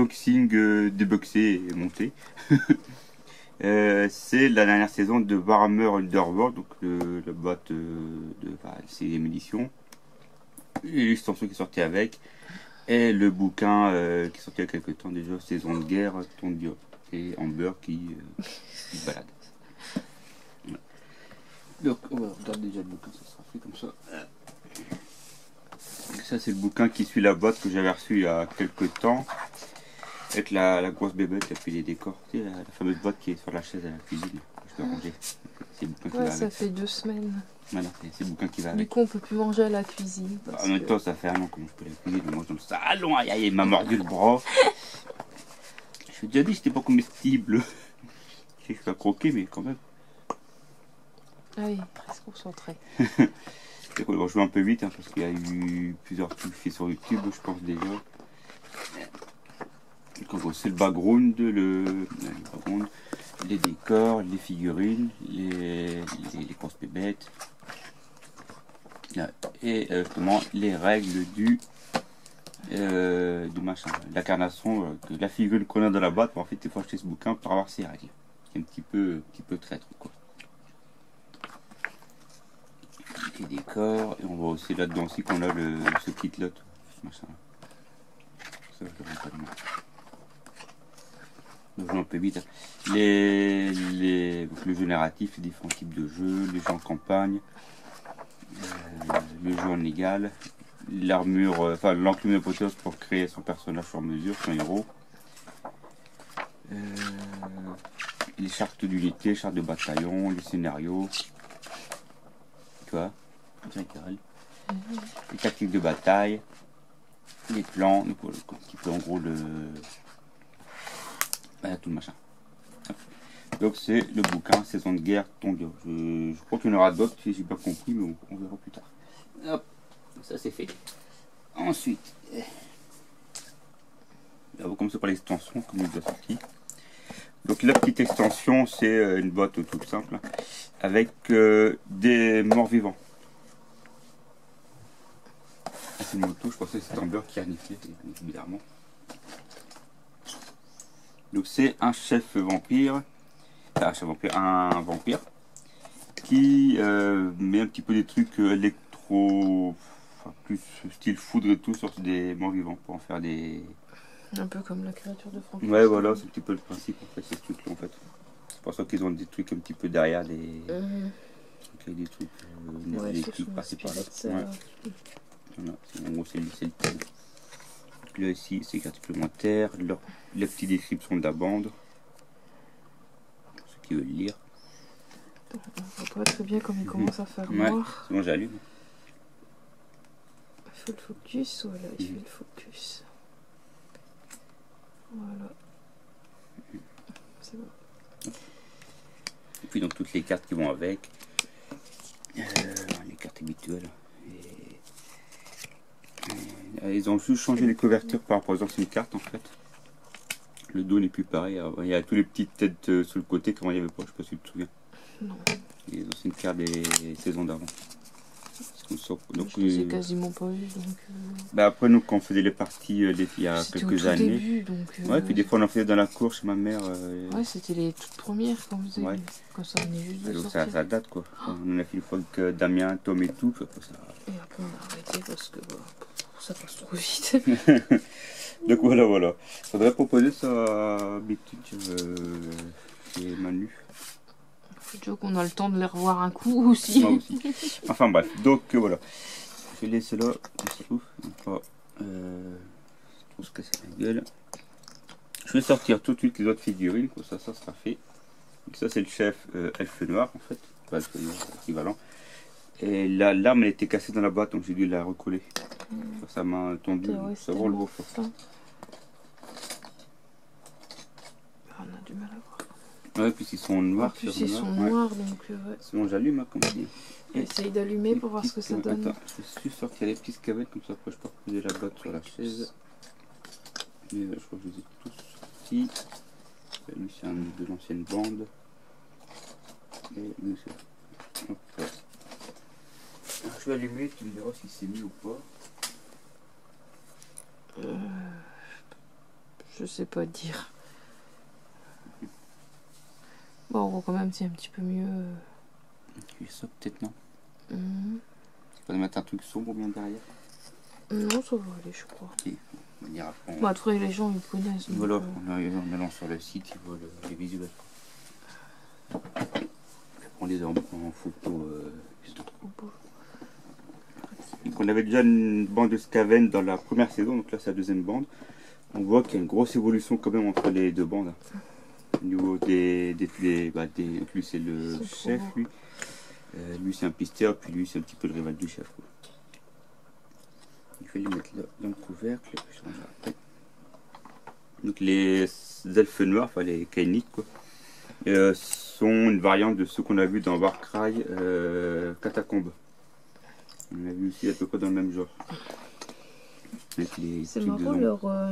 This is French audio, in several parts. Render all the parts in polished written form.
unboxing déboxé et monté. C'est la dernière saison de Warhammer Underworld, donc la boîte c'est une édition. L'extension qui est sortie avec. Et le bouquin qui est sorti il y a quelques temps déjà, Saison de guerre, Ton Dieu. Et Amber qui se balade. Ouais. Donc on va regarder déjà le bouquin, ça sera fait comme ça. Ça c'est le bouquin qui suit la boîte que j'avais reçue il y a quelques temps. Avec la grosse bébête et puis les décors. Tu sais, la fameuse boîte qui est sur la chaise à la cuisine. Je peux ranger. C'est le bouquin qui va ça avec. fait 2 semaines. Voilà, c'est le bouquin qui va Du avec. coup, on peut plus manger à la cuisine. En même temps, ça fait un an que je peux la cuisine. Je mange dans le salon. Aïe aïe, il m'a mordu le bras. Je suis déjà dit que c'était pas comestible. Je sais que je peux croquer, mais quand même. Ah oui, presque concentré. Je vais un peu vite hein, parce qu'il y a eu plusieurs trucs faits sur YouTube, je pense déjà. C'est le background, les décors, les figurines, les grosses bébêtes. Et justement les règles du machin, l'incarnation, la figurine qu'on a dans la boîte. En fait, il faut acheter ce bouquin pour avoir ses règles. C'est un petit peu traître quoi. Les décors, et on voit aussi là-dedans aussi qu'on a ce kit lot, machin. Ça, je le rends pas de moi. Donc un peu vite. Donc, le jeu narratif, les différents types de jeux, les jeux en campagne, le jeu en égal, l'armure, l'enclume de Potters pour créer son personnage sur mesure, son héros. Les chartes d'unité, chartes de bataillon, les scénarios. Tu vois, les tactiques de bataille, les plans, donc, un petit peu en gros tout le machin. Donc c'est le bouquin Saison de guerre, Ton Dieu. Je crois qu'il y en aura d'autres si j'ai pas compris, mais on verra plus tard. Hop, ça c'est fait. Ensuite, on va commencer par l'extension comme il est déjà sorti. Donc la petite extension, c'est une boîte toute simple avec des morts vivants. C'est une moto, je pensais que c'était Amber qui reniflait, bizarrement. Donc c'est un chef vampire, un vampire qui met un petit peu des trucs électro, plus style foudre et tout sur des morts vivants pour en faire des... Un peu comme la créature de Frankenstein. Ouais voilà, c'est un petit peu le principe en fait, ces trucs là en fait. C'est pour ça qu'ils ont des trucs un petit peu derrière des trucs électriques passés par là. Ouais. Voilà, en gros c'est le thème. Là ici c'est carte supplémentaire, la petite description de la bande, pour ceux qui veulent lire. On voit pas très bien comme il commence à faire noir. Sinon j'allume. Il faut le focus, voilà, il fait le focus. Voilà. C'est bon. Et puis donc toutes les cartes qui vont avec, les cartes habituelles. Ils ont juste changé les couvertures par rapport aux anciennes cartes en fait. Le dos n'est plus pareil. Il y a tous les petites têtes sur le côté comme il n'y avait pas, je sais pas si tu te souviens. Non. Les anciennes cartes des saisons d'avant. Donc je les ai quasiment pas vu. Donc, après nous quand on faisait les parties il y a quelques années. Début, donc, ouais, puis des fois on en faisait dans la cour chez ma mère. Ouais, c'était les toutes premières qu'on faisait. Ouais. Quand ça venait juste de donc sortir. ça date quoi. On a fait une fois que Damien, Tom et tout. Puis après, ça... Et après on a arrêté parce que ça passe trop vite. Donc voilà. Faudrait proposer ça à Bétique et Manu. Faut qu'on a le temps de les revoir un coup aussi. Moi aussi. Enfin bref, donc voilà. Je vais laisser là, on va trop se casser la gueule. Je vais sortir tout de suite les autres figurines, comme ça sera fait. Donc ça c'est le chef elfe noir en fait, pas elfe noir, équivalent. Et là, l'arme elle était cassée dans la boîte, donc j'ai dû la recoller. Ça m'a tendu, ça va le beau fort. On a du mal à voir. Ouais, puis ils sont noirs. En plus ils sont noirs, donc sinon j'allume hein, comme dit. Essaye d'allumer pour voir ce que ça donne. Attends, je suis sortir les petits scavettes comme ça après je peux reposer la boîte sur la chaise. Mais je crois que je les ai tous sortis. Lui c'est un de l'ancienne bande. Et lui c'est... Hop, ouais. Alors, je vais allumer, tu me diras si c'est mis ou pas. Je sais pas dire. Bon, on voit quand même, c'est un petit peu mieux. Ça, peut-être non. C'est pas de mettre un truc sombre bien derrière. Non, ça va aller, je crois. Okay. On ira après. Bah, après, les gens, ils connaissent. Voilà, en allant sur le site, ils voient les visuels. Je prends les en photo. Donc on avait déjà une bande de Skaven dans la première saison, donc là c'est la deuxième bande. On voit qu'il y a une grosse évolution quand même entre les deux bandes. Au niveau lui c'est le chef, lui. Lui c'est un pisteur, puis lui c'est un petit peu le rival du chef. Quoi. Il faut les mettre là dans le couvercle, je change après. Donc les elfes noirs, enfin les Kainites quoi, sont une variante de ceux qu'on a vu dans Warcry Catacombes. On a vu aussi à peu près dans le même genre. C'est marrant,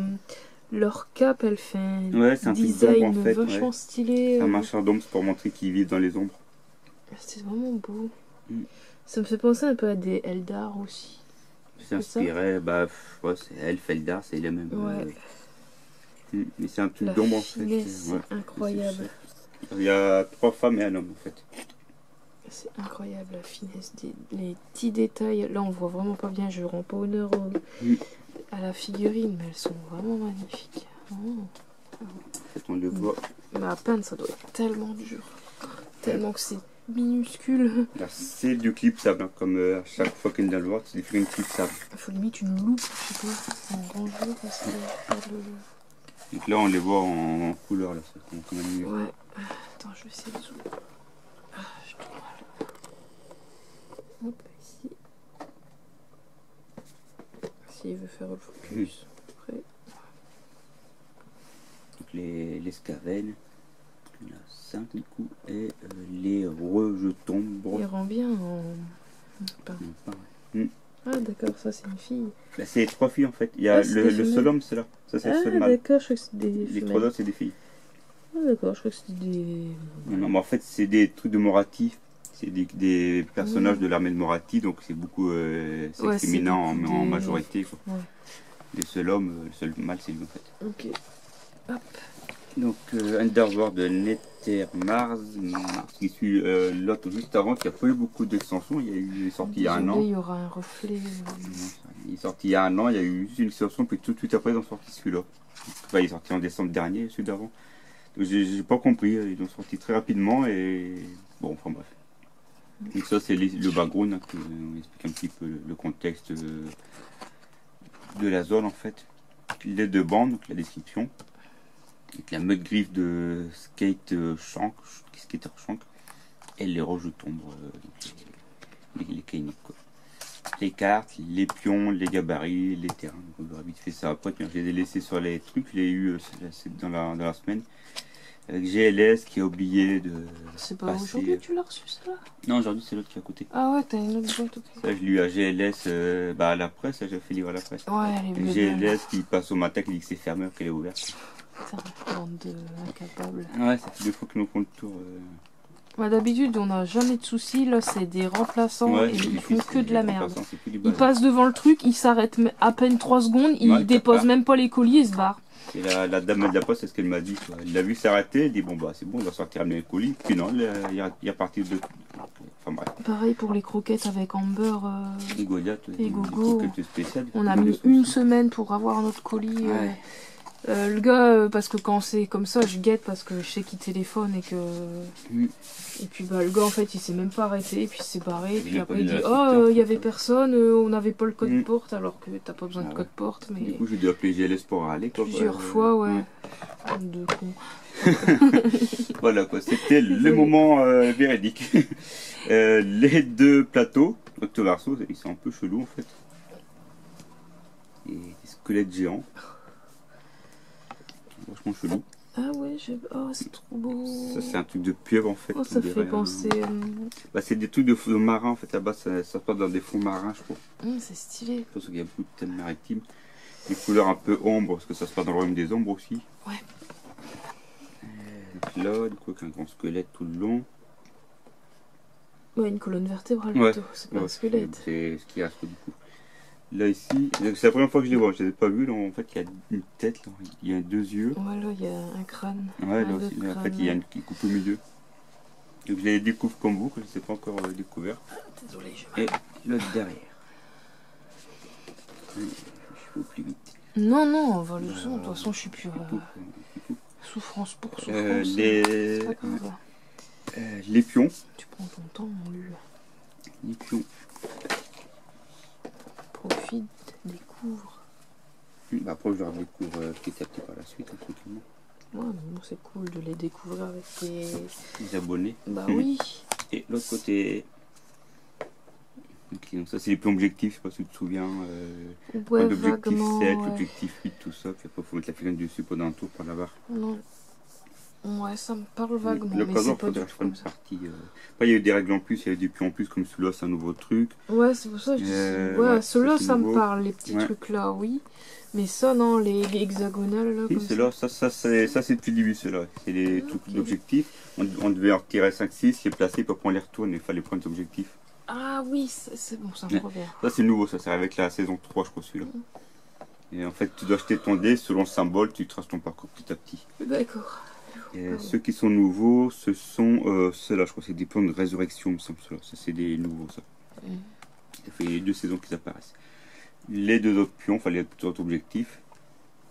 leur cape, elle fait un design en fait, vachement stylé. C'est un machin d'ombre pour montrer qu'ils vivent dans les ombres. C'est vraiment beau. Ça me fait penser un peu à des Eldar aussi. C'est inspiré, c'est Elf, Eldar, c'est les mêmes. Mais c'est un truc d'ombre en fait. C'est incroyable. Il y a 3 femmes et un homme en fait. C'est incroyable la finesse, les petits détails. Là on voit vraiment pas bien, je rends pas honneur à la figurine, mais elles sont vraiment magnifiques. En fait on le voit. Mais à peine ça doit être tellement dur. Tellement que c'est minuscule. Là c'est du clipsable, hein, comme à chaque fois qu'il y a le voir, c'est des figurines clipsables. Il faut limite une loupe, je sais pas, un grand jeu parce que donc là on les voit en couleur, là, ça quand même mieux. Ouais, attends je vais essayer de zoomer. Je trouve mal. Hop, ici. S'il veut faire le focus. Après. Donc les Skaven, il y en a 5 du coup, et les rejetons. Il rend bien en. Ah d'accord, ça c'est une fille. Là c'est 3 filles en fait. Il y a le seul homme, c'est là. Ça c'est le seul mâle. D'accord, je crois que c'est des les 3 autres c'est des filles. Ah d'accord, je crois que c'était des... Non, mais en fait c'est des trucs de Moratti. C'est des personnages de l'armée de Moratti, donc c'est beaucoup féminin en majorité. Quoi. Ouais. Le seul homme, le seul mâle c'est lui en fait. Ok. Hop. Donc Underworld de Nethermars, qui suit l'autre juste avant, qui a pas eu beaucoup d'extensions. Il est sorti il y a un an. Il y aura un reflet. Il est sorti il y a un an, il y a eu juste une extension, puis tout de suite après ils ont sorti celui-là. Enfin, il est sorti en décembre dernier, celui d'avant. Donc j'ai pas compris, ils l'ont sorti très rapidement et bon, enfin bref. Donc ça c'est le background, hein, on explique un petit peu le contexte de la zone en fait. Les 2 bandes, donc la description. Donc la meute griffe de Skater Shank et les rejetons, les Kainites quoi. Les cartes, les pions, les gabarits, les terrains. Donc on aura vite fait ça après. Je les ai laissés sur les trucs, je l'ai eu dans la semaine. Avec GLS qui a oublié de. C'est pas aujourd'hui que tu l'as reçu ça? Non, aujourd'hui c'est l'autre qui est à côté. Ah ouais, t'as une autre boîte, ok. Ça, je l'ai eu à GLS à la presse, j'ai fait livrer à la presse. Ouais, elle est GLS qui passe au matin, qui dit que c'est fermé, qu'elle est ouverte. Putain, bande de incapables. Ouais, ça fait 2 fois que nous font le tour. Bah, d'habitude, on n'a jamais de soucis. Là, c'est des remplaçants et ils font que de la merde. Ils passent devant le truc, ils s'arrêtent à peine 3 secondes, ils déposent même pas les colis et se barrent. Et la dame de la poste, c'est ce qu'elle m'a dit. Quoi. Elle l'a vu s'arrêter, elle dit bon bah c'est bon, on va sortir les colis. Puis non, il est reparti de. Enfin bref. Pareil pour les croquettes avec Amber et Goliath, et Gogo. Spéciales, on a mis une semaine pour avoir notre colis. Ouais. Le gars, parce que quand c'est comme ça, je guette parce que je sais qu'il téléphone et que. Et puis bah le gars en fait il s'est même pas arrêté, et puis il s'est barré, et puis après il dit oh il y avait personne, on n'avait pas le code porte, alors que t'as pas besoin de code porte. Mais du coup j'ai dû appeler GLS pour aller quoi. Plusieurs fois, ouais. De con. Voilà quoi, c'était le moment véridique. Les 2 plateaux, Octovarso, ils sont un peu chelous en fait. Et des squelettes géants. Vachement chelou. Ah ouais, oh c'est trop beau. Ça c'est un truc de pieuvre en fait. Oh ça fait penser... Bah, c'est des trucs de fonds marins en fait, là-bas ça se passe dans des fonds marins je crois. C'est stylé. Je pense qu'il y a beaucoup de thèmes maritimes. Des couleurs un peu ombre, parce que ça se passe dans le royaume des ombres aussi. Ouais. Donc là, du coup avec un grand squelette tout le long. Ouais, une colonne vertébrale plutôt, c'est pas un squelette. C'est ce qui reste du coup. Là, ici, c'est la première fois que je les vois. Je les ai pas vus. Là, en fait, il y a une tête, là. Il y a 2 yeux. Ouais, là, il y a un crâne. Ouais, là aussi. Là, en fait, il y a une qui coupe au milieu. Donc, je les découvre comme vous, que je ne sais pas encore découvert. Désolé, Et l'autre derrière. Je vais plus vite. Non, non, on va le son. De toute façon, je suis plus. Souffrance pour souffrance. C'est pas grave. Les pions. Tu prends ton temps, mon lu. Les pions. Profite, découvre. Bah, après, je leur découvre petit à petit par la suite, tranquillement. Ouais, mais bon, c'est cool de les découvrir avec les abonnés. Bah oui. Et l'autre côté. Okay, donc ça, c'est les pions objectifs, je sais pas si tu te souviens. Ouais, l'objectif 7, ouais. l'objectif 8, tout ça. Puis après, il faut mettre la figurine dessus pendant un tour par la barre. Non. Ouais, ça me parle vaguement, le mais c'est pas du tout comme ça. Après, il y a eu des règles en plus, il y a eu des pions en plus, comme celui-là, c'est un nouveau truc. Ouais, c'est pour ça que je dis. Ouais, ceux-là, ça me parle, les petits trucs là, oui. Mais ça, non, les hexagonales là. Oui, c'est là, ça c'est depuis le début, ceux-là. C'est les trucs d'objectifs. On devait en retirer 5-6, les placer, puis après on les retourne, il fallait prendre des objectifs. Ah oui, c'est bon, ça me revient. Ça c'est nouveau, ça c'est avec la saison 3, je crois, celui-là. Et en fait, tu dois acheter ton dé, selon le symbole, tu traces ton parcours petit à petit. D'accord. Et ceux qui sont nouveaux, ce sont ceux-là, je crois, c'est des pions de résurrection, il me semble, ceux-là. Ça c'est des nouveaux, ça. Ça fait 2 saisons qu'ils apparaissent. Les 2 autres pions, enfin les 2 autres objectifs.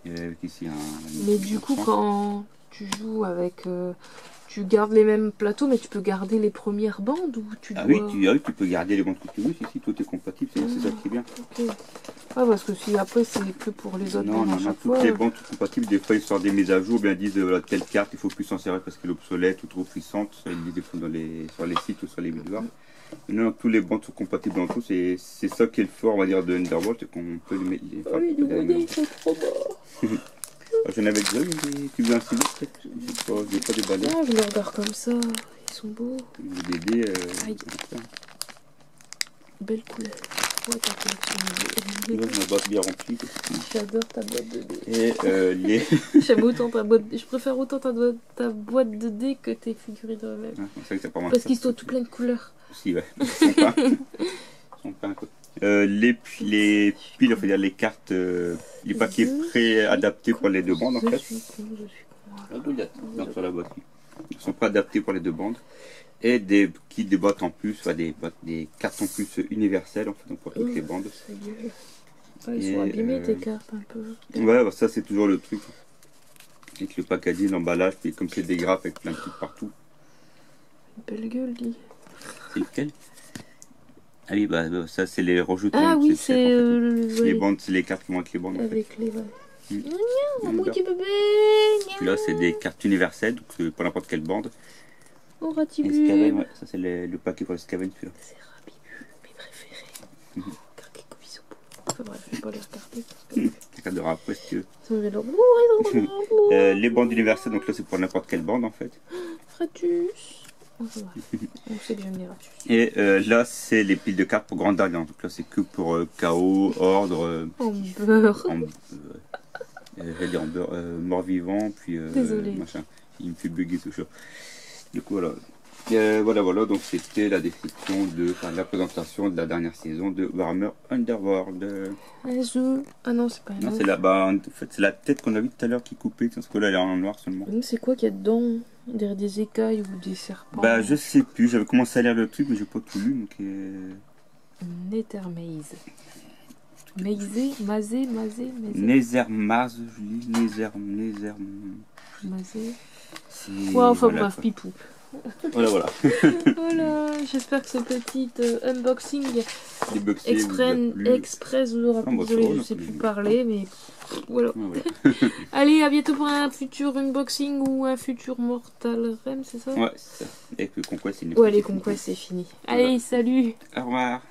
Et avec ici mais du coup, quand tu joues avec... tu gardes les mêmes plateaux, mais tu peux garder les premières bandes ou tu dois... oui, tu peux garder les bandes que tu veux, si tout est compatible, c'est ça qui est bien. Okay. Ouais, parce que si après c'est que pour les autres bandes à chaque fois... toutes les bandes sont compatibles, des fois ils sortent des mises à jour, bien ils disent voilà, telle carte, il faut plus s'en servir parce qu'elle est obsolète ou trop puissante, ça ils disent des fois sur les sites ou sur les vidéos. Mais non, tous les bandes sont compatibles dans tout, c'est ça qui est le fort, on va dire, de Underworld, c'est qu'on peut les mettre... oui, ils sont trop bas. J'en avais déjà, mais tu veux un stylo peut-être? Je n'ai pas déballé. Non, je les regarde comme ça, ils sont beaux. Les dés, belle couleur. Ouais, ta collection de dés. Ma boîte bien remplie. J'adore ta boîte de dés. Et les... J'aime autant ta boîte. Je préfère autant ta boîte de dés que tes figurines eux-mêmes. Parce qu'ils sont tout plein de couleurs. Si, ouais. Ils sont peints, quoi. Les piles, on va dire les cartes, les paquets pré-adaptés pour les 2 bandes en fait. Je suis con. Sur la boîte. Ils sont pas adaptés pour les 2 bandes. Et des kits de boîtes en plus, enfin des cartes en plus universelles en fait, donc pour toutes les bandes. Ils sont abîmés tes cartes un peu. Ouais, bah, ça c'est toujours le truc. Avec le packaging, l'emballage, puis comme c'est des graphes avec plein de trucs partout. Une belle gueule, dis. C'est lequel? Ah oui, bah ça c'est les rejetons. Ah oui, c'est les bandes, c'est les cartes qui vont avec les bandes. Avec les mon petit bébé. Là c'est des cartes universelles, donc pour n'importe quelle bande. Oh, Ratibus. Ouais, ça c'est le paquet pour le Skaven, celui-là. C'est Rabibu, mes préférés. Craquer comme ils sont beaux. Enfin bref, je vais pas les regarder. Parce que... Tu regarderas après si tu veux. Les bandes universelles, donc là c'est pour n'importe quelle bande en fait. Ratus. On sait que j'aime les Ratus. Et là c'est les piles de cartes pour Grande Alliance. Donc là c'est que pour chaos, ordre. En beurre. J'allais dire en beurre, mort-vivant, puis désolé. Machin. Il me fait bugger ce chat. Du coup voilà. Voilà, donc c'était la description la présentation de la dernière saison de Warhammer Underworld. Ah non, c'est pas non, c'est en fait, c'est la tête qu'on a vue tout à l'heure qui est coupée, parce que là elle est en noir seulement. C'est quoi qu'il y a dedans? Des écailles ou des serpents? Bah je sais plus, j'avais commencé à lire le truc mais j'ai pas tout lu donc... Nether Maze. Mazé. Nether Mars, je lis Nether. Mazé. Ouais, enfin bref, pipou. Voilà. Voilà, j'espère que ce petit unboxing express vous aura plu. Désolé, je sais plus parler, mais voilà. Allez, à bientôt pour un futur unboxing ou un futur Mortal Rem, c'est ça? Ouais, c'est ça. Et que Conquest, c'est ouais, les Conquest, c'est fini. Allez, salut. Au revoir.